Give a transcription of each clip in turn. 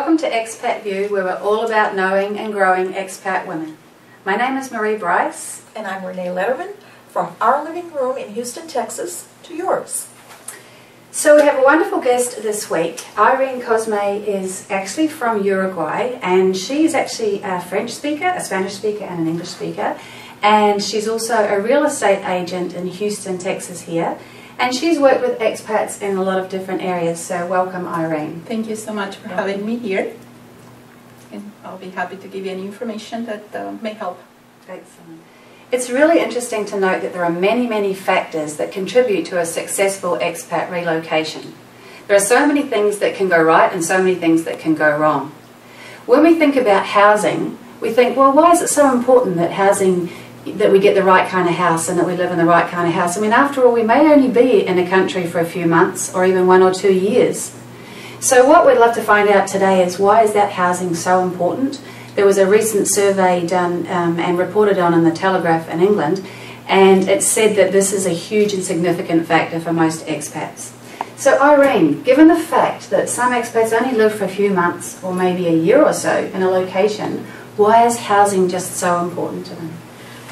Welcome to expaTView, where we're all about knowing and growing expat women. My name is Brice. And I'm Renee Lederman, from our living room in Houston, Texas, to yours. So we have a wonderful guest this week. Irene Cosme is actually from Uruguay, and she's actually a French speaker, a Spanish speaker, and an English speaker. And she's also a real estate agent in Houston, Texas here. And she's worked with expats in a lot of different areas, so welcome, Irene. Thank you so much for having me here. And I'll be happy to give you any information that may help. Excellent. It's really interesting to note that there are many, many factors that contribute to a successful expat relocation. There are so many things that can go right and so many things that can go wrong. When we think about housing, we think, well, why is it so important that we get the right kind of house and that we live in the right kind of house? I mean, after all, we may only be in a country for a few months or even 1 or 2 years. So what we'd love to find out today is, why is that housing so important? There was a recent survey done and reported on in the Telegraph in England, and it said that this is a huge and significant factor for most expats. So Irene, given the fact that some expats only live for a few months or maybe a year or so in a location, why is housing just so important to them?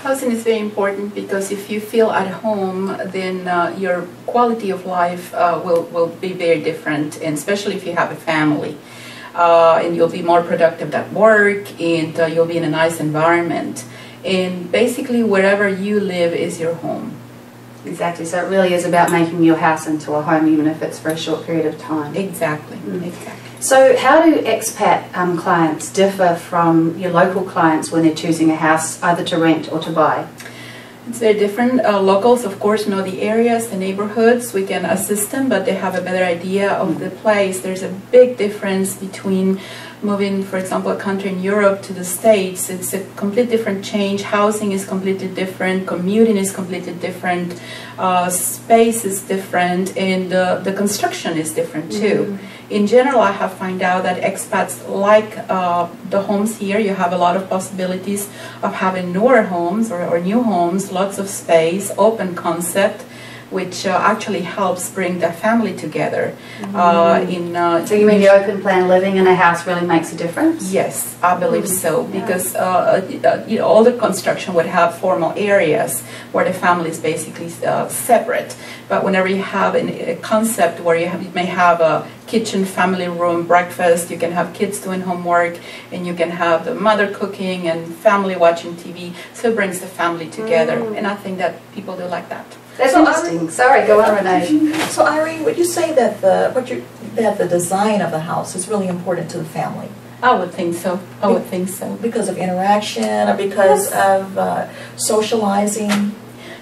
Housing is very important because if you feel at home, then your quality of life will be very different, and especially if you have a family. And you'll be more productive at work, and you'll be in a nice environment. And basically, wherever you live is your home. Exactly. So it really is about making your house into a home, even if it's for a short period of time. Exactly. Exactly. So how do expat clients differ from your local clients when they're choosing a house, either to rent or to buy? It's very different. Locals, of course, know the areas, the neighborhoods. We can assist them, but they have a better idea of the place. There's a big difference between moving, for example, a country in Europe to the States. It's a completely different change. Housing is completely different. Commuting is completely different. Space is different, and the construction is different too. In general, I have found out that expats like the homes here. You have a lot of possibilities of having newer homes or new homes, lots of space, open concept, which actually helps bring the family together. So you mean the open plan living in a house really makes a difference? Yes, I believe so, because all the construction would have formal areas where the family is basically separate. But whenever you have a concept where you may have a kitchen, family room, breakfast, you can have kids doing homework, and you can have the mother cooking and family watching TV, so it brings the family together. And I think that people do like that. That's interesting. Sorry, go on, Renee. So Irene, would you say that the design of the house is really important to the family? I would think so. I would think so. Because of interaction, or because of socializing?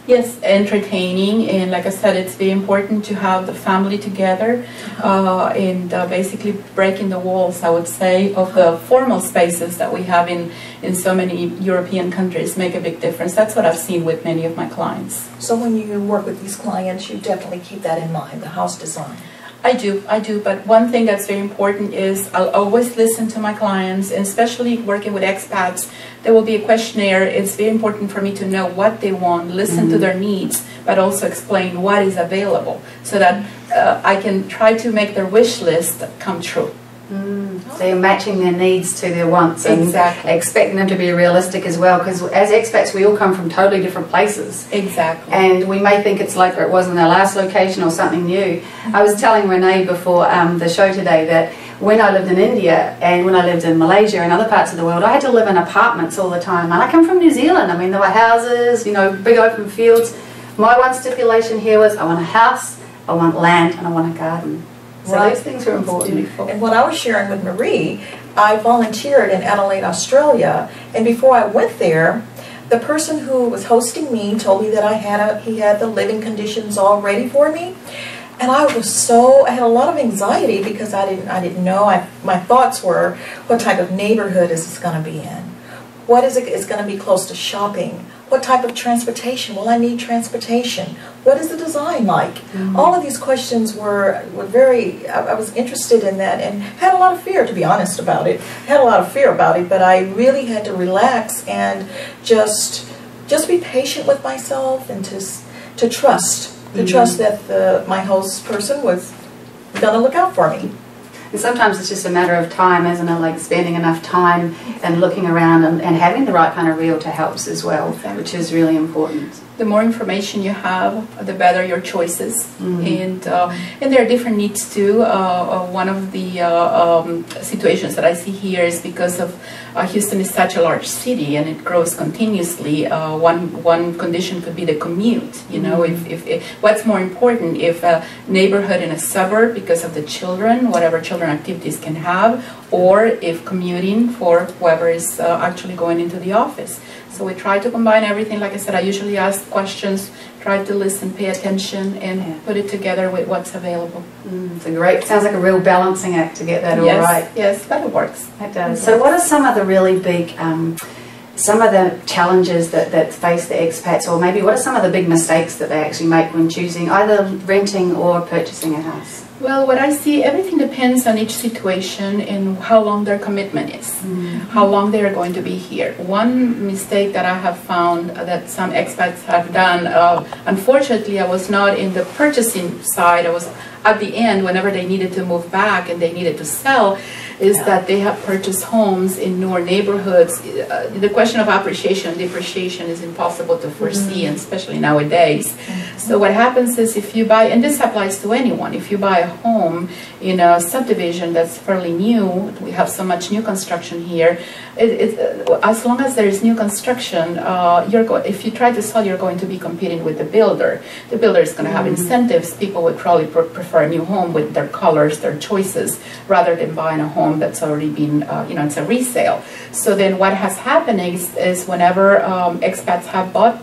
Yes, entertaining, and like I said, it's very important to have the family together, and basically breaking the walls, I would say, of the formal spaces that we have in so many European countries make a big difference. That's what I've seen with many of my clients. So when you work with these clients, you definitely keep that in mind, the house design. I do, but one thing that's very important is I'll always listen to my clients, and especially working with expats, there will be a questionnaire. It's very important for me to know what they want, listen to their needs, but also explain what is available, so that I can try to make their wish list come true. So you're matching their needs to their wants, and expecting them to be realistic as well, because as expats we all come from totally different places. Exactly. And we may think it's like it was in their last location or something new. I was telling Renee before the show today that when I lived in India and when I lived in Malaysia and other parts of the world, I had to live in apartments all the time. And I come from New Zealand. I mean, there were houses, you know, big open fields. My one stipulation here was, I want a house, I want land, and I want a garden. So those things are important. And what I was sharing with Marie, I volunteered in Adelaide, Australia, and before I went there, the person who was hosting me told me that he had the living conditions all ready for me, and I had a lot of anxiety because I didn't know. My thoughts were, what type of neighborhood is this going to be in? What is it? It's going to be close to shopping. What type of transportation? Will I need transportation? What is the design like? All of these questions were very, I was interested in that, and had a lot of fear, to be honest about it. Had a lot of fear about it, but I really had to relax and just be patient with myself, and to trust that my host person was going to look out for me. And sometimes it's just a matter of time, isn't it? Like spending enough time and looking around and having the right kind of realtor helps as well, which is really important. The more information you have, the better your choices. And there are different needs too. One of the situations that I see here is because of Houston is such a large city and it grows continuously. One condition could be the commute. You know, if what's more important, if a neighborhood in a suburb because of the children, whatever children activities can have, or if commuting for whoever is actually going into the office. So we try to combine everything. Like I said, I usually ask questions, try to listen, pay attention, and put it together with what's available. It's a great, sounds like a real balancing act to get that all right. Yes, but it works. It does. So what are some of the really big, some of the challenges that face the expats, or maybe what are some of the big mistakes that they actually make when choosing either renting or purchasing a house? Well, what I see, everything depends on each situation and how long their commitment is, how long they are going to be here. One mistake that I have found that some expats have done, unfortunately I was not in the purchasing side, I was at the end whenever they needed to move back and they needed to sell, is that they have purchased homes in newer neighborhoods. The question of appreciation and depreciation is impossible to foresee, and especially nowadays. So what happens is if you buy, and this applies to anyone, if you buy a home in a subdivision that's fairly new, we have so much new construction here, as long as there is new construction, if you try to sell, you're going to be competing with the builder. The builder is going to have incentives. People would probably prefer a new home with their colors, their choices, rather than buying a home that's already been, it's a resale. So then what has happened is whenever expats have bought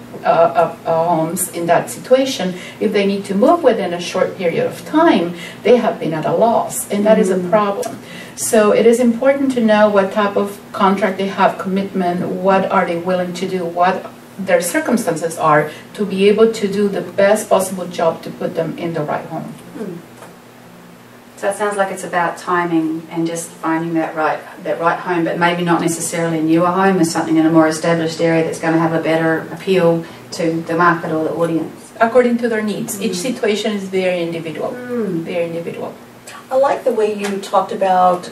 homes in that situation, if they need to move within a short period of time, they have been at a loss, and that is a problem. So it is important to know what type of contract they have, commitment, what are they willing to do, what their circumstances are, to be able to do the best possible job to put them in the right home. So it sounds like it's about timing and just finding that right home, but maybe not necessarily a newer home, or something in a more established area that's going to have a better appeal to the market or the audience. According to their needs. Each situation is very individual. Very individual. I like the way you talked about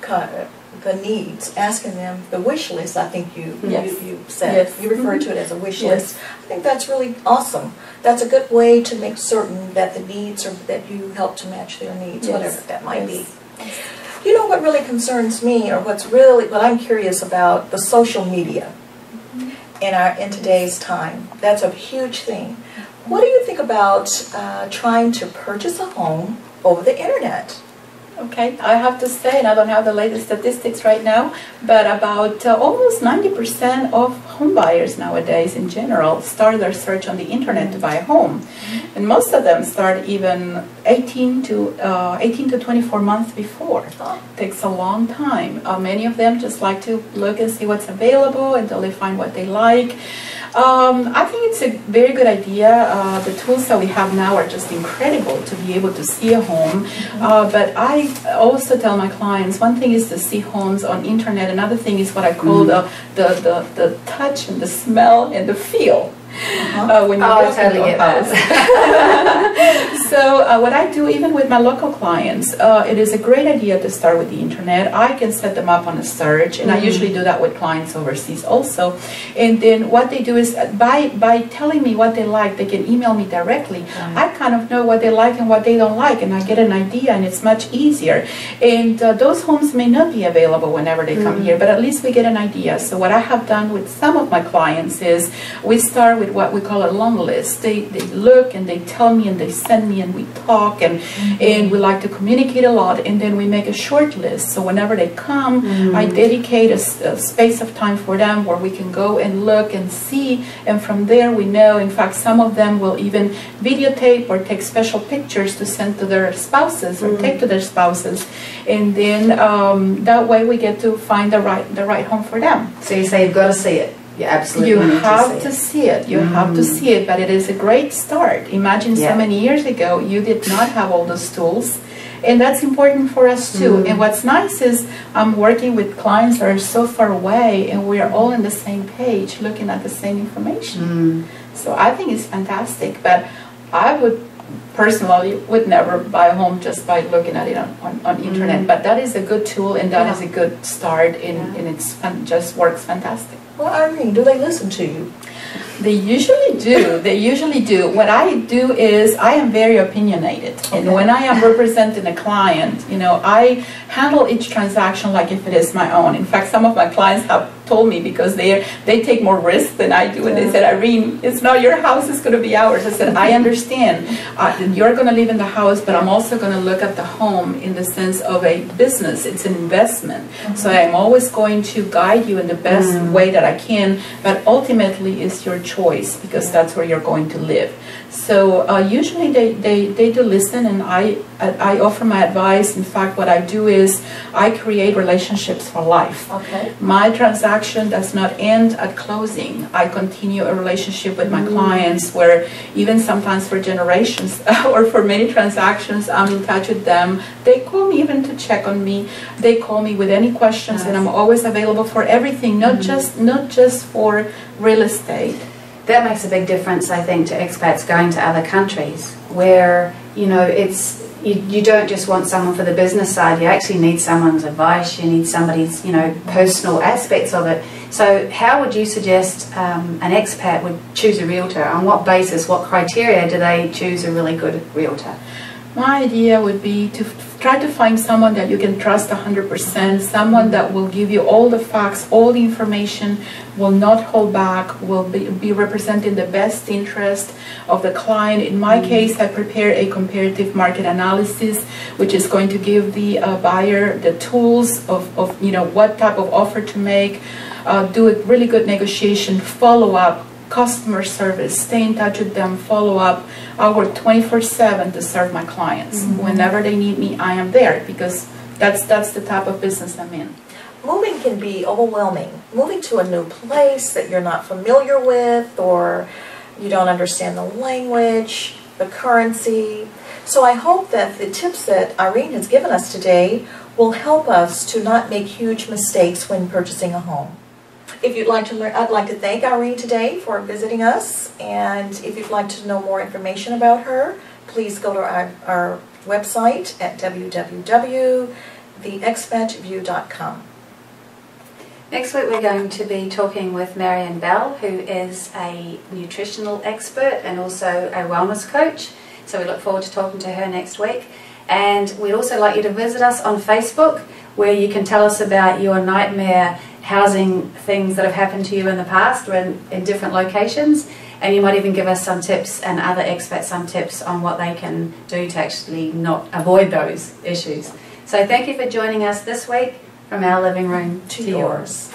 the needs, asking them the wish list. I think you said you referred to it as a wish list. I think that's really awesome. That's a good way to make certain that the needs are that you help to match their needs, whatever that might be. You know what really concerns me, or what I'm curious about, the social media in today's time. That's a huge thing. What do you think about trying to purchase a home over the internet? Okay, I have to say, and I don't have the latest statistics right now, but about almost 90% of home buyers nowadays in general start their search on the internet to buy a home. And most of them start even 18 to 24 months before. It takes a long time. Many of them just like to look and see what's available until they find what they like. I think it's a very good idea. The tools that we have now are just incredible to be able to see a home. But I also tell my clients, one thing is to see homes on internet. Another thing is what I call the touch and the smell and the feel. When you I totally get that. So what I do, even with my local clients, it is a great idea to start with the internet. I can set them up on a search, and I usually do that with clients overseas also. And then what they do is by telling me what they like, they can email me directly. I kind of know what they like and what they don't like, and I get an idea, and it's much easier. And those homes may not be available whenever they come here, but at least we get an idea. So what I have done with some of my clients is we start with what we call a long list. They look and they tell me and they send me and we talk, and we like to communicate a lot, and then we make a short list. So whenever they come, I dedicate a space of time for them where we can go and look and see, and from there we know. In fact, some of them will even videotape or take special pictures to send to their spouses or take to their spouses, and then that way we get to find the right home for them. So you say you've got to see it. You absolutely You have to see it. You have to see it, but it is a great start. Imagine so many years ago, you did not have all those tools, and that's important for us too. And what's nice is I'm working with clients that are so far away, and we are all on the same page, looking at the same information. So I think it's fantastic, but I would personally would never buy a home just by looking at it on internet, but that is a good tool, and that is a good start, and it's just works fantastic. Well, Irene, do they listen to you? They usually do. They usually do. What I do is I am very opinionated, and when I am representing a client, you know, I handle each transaction like if it is my own. In fact, some of my clients have told me, because they take more risk than I do, and they said, Irene, it's not your house, it's going to be ours. I said, I understand. You're going to live in the house, but I'm also going to look at the home in the sense of a business. It's an investment. So I'm always going to guide you in the best way that I can, but ultimately it's your choice, because that's where you're going to live. So usually they do listen, and I offer my advice. In fact, what I do is I create relationships for life. Okay. My transaction does not end at closing. I continue a relationship with my clients, where even sometimes for generations or for many transactions, I'm in touch with them. They call me even to check on me. They call me with any questions, and I'm always available for everything, not just for real estate. That makes a big difference, I think, to expats going to other countries, where, you know, you don't just want someone for the business side. You actually need someone's advice. You need somebody's, you know, personal aspects of it. So how would you suggest an expat would choose a realtor? On what basis, what criteria do they choose a really good realtor? My idea would be to try to find someone that you can trust 100%, someone that will give you all the facts, all the information, will not hold back, will be representing the best interest of the client. In my case, I prepare a comparative market analysis, which is going to give the buyer the tools of you know, what type of offer to make, do a really good negotiation, follow up, customer service, stay in touch with them, follow up. I work 24/7 to serve my clients. Whenever they need me, I am there, because that's the type of business I'm in. Moving can be overwhelming. Moving to a new place that you're not familiar with, or you don't understand the language, the currency. So I hope that the tips that Irene has given us today will help us to not make huge mistakes when purchasing a home. If you'd like to learn, I'd like to thank Irene today for visiting us, and if you'd like to know more information about her, please go to our website at www.expaTView.com. Next week we're going to be talking with Marion Bell, who is a nutritional expert and also a wellness coach. So we look forward to talking to her next week. And we'd also like you to visit us on Facebook, where you can tell us about your nightmare housing things that have happened to you in the past, or in different locations, and you might even give us some tips, and other expats some tips on what they can do to actually not avoid those issues. So thank you for joining us this week, from our living room to yours.